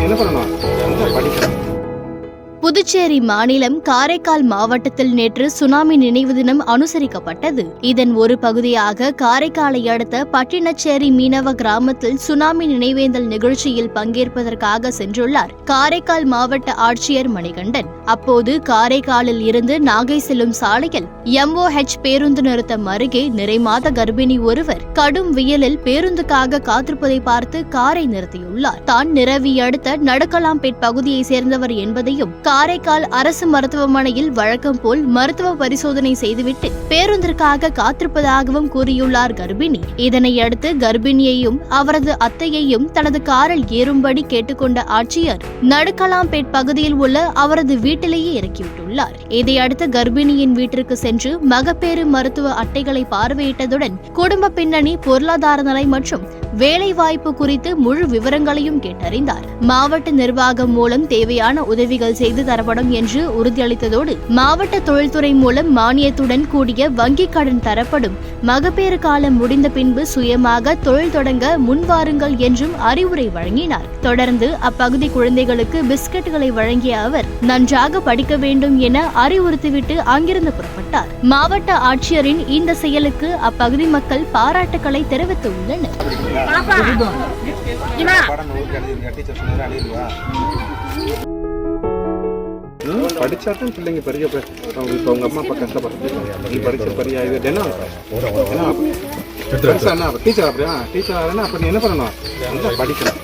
என்ன பண்ணணும் படிக்கணும். புதுச்சேரி மாநிலம் காரைக்கால் மாவட்டத்தில் நேற்று சுனாமி நினைவு தினம் அனுசரிக்கப்பட்டது. இதன் ஒரு பகுதியாக காரைக்காலை அடுத்த பட்டினச்சேரி மீனவ கிராமத்தில் சுனாமி நினைவேந்தல் நிகழ்ச்சியில் பங்கேற்பதற்காக சென்றுள்ளார் காரைக்கால் மாவட்ட ஆட்சியர் மணிகண்டன். அப்போது காரைக்காலில் இருந்து நாகை செல்லும் சாலையில் MOH பேருந்து நிறுத்தம் அருகே நிறைமாத கர்ப்பிணி ஒருவர் கடும் வெயிலில் பேருந்துக்காக காத்திருப்பதை பார்த்து காரை நிறுத்தியுள்ளார். தான் நிரவி அடுத்த நடுக்கலாம்பேட் பகுதியை சேர்ந்தவர் என்பதையும் காரைக்கால் அரசு மருத்துவமனையில் வழக்கம் போல் மருத்துவ பரிசோதனை செய்துவிட்டு பேருந்திற்காக காத்திருப்பதாகவும் கூறியுள்ளார் கர்ப்பிணி. இதனையடுத்து கர்ப்பிணியையும் அவரது அத்தையையும் தனது காரில் ஏறும்படி கேட்டுக்கொண்ட ஆட்சியர் நடுக்கலாம்பேட் பகுதியில் உள்ள அவரது வீட்டிலேயே இறக்கிவிட்டுள்ளார். இதையடுத்து கர்ப்பிணியின் வீட்டிற்கு சென்று மகப்பேறு மருத்துவ அட்டைகளை பார்வையிட்டதுடன் குடும்ப பின்னணி, பொருளாதார நிலை மற்றும் வேலைவாய்ப்பு குறித்து முழு விவரங்களையும் கேட்டறிந்தார். மாவட்ட நிர்வாகம் மூலம் தேவையான உதவிகள் செய்து தரப்படும் என்று உறுதியளித்ததோடு மாவட்ட தொழில்துறை மூலம் மானியத்துடன் கூடிய வங்கிக் கடன் தரப்படும், மகப்பேறு காலம் முடிந்த பின்பு சுயமாக தொழில் தொடங்க முன்வாருங்கள் என்றும் அறிவுரை வழங்கினார். தொடர்ந்து அப்பகுதி குழந்தைகளுக்கு பிஸ்கட்டுகளை வழங்கிய அவர் நன்றாக படிக்க வேண்டும் என அறிவுறுத்திவிட்டு அங்கிருந்து புறப்பட்டார். மாவட்ட ஆட்சியரின் இந்த செயலுக்கு அப்பகுதி மக்கள் பாராட்டுக்களை தெரிவித்துள்ளனர். படிச்சாதான் பிள்ளைங்க பெரிய இப்போ உங்க அம்மா அப்பா கஷ்டப்படுறது நீ படிச்ச பெரிய இது என்ன டீச்சர் அப்படியா டீச்சர் ஆகுதுன்னா அப்ப நீ என்ன பண்ணணும் படிக்கணும்.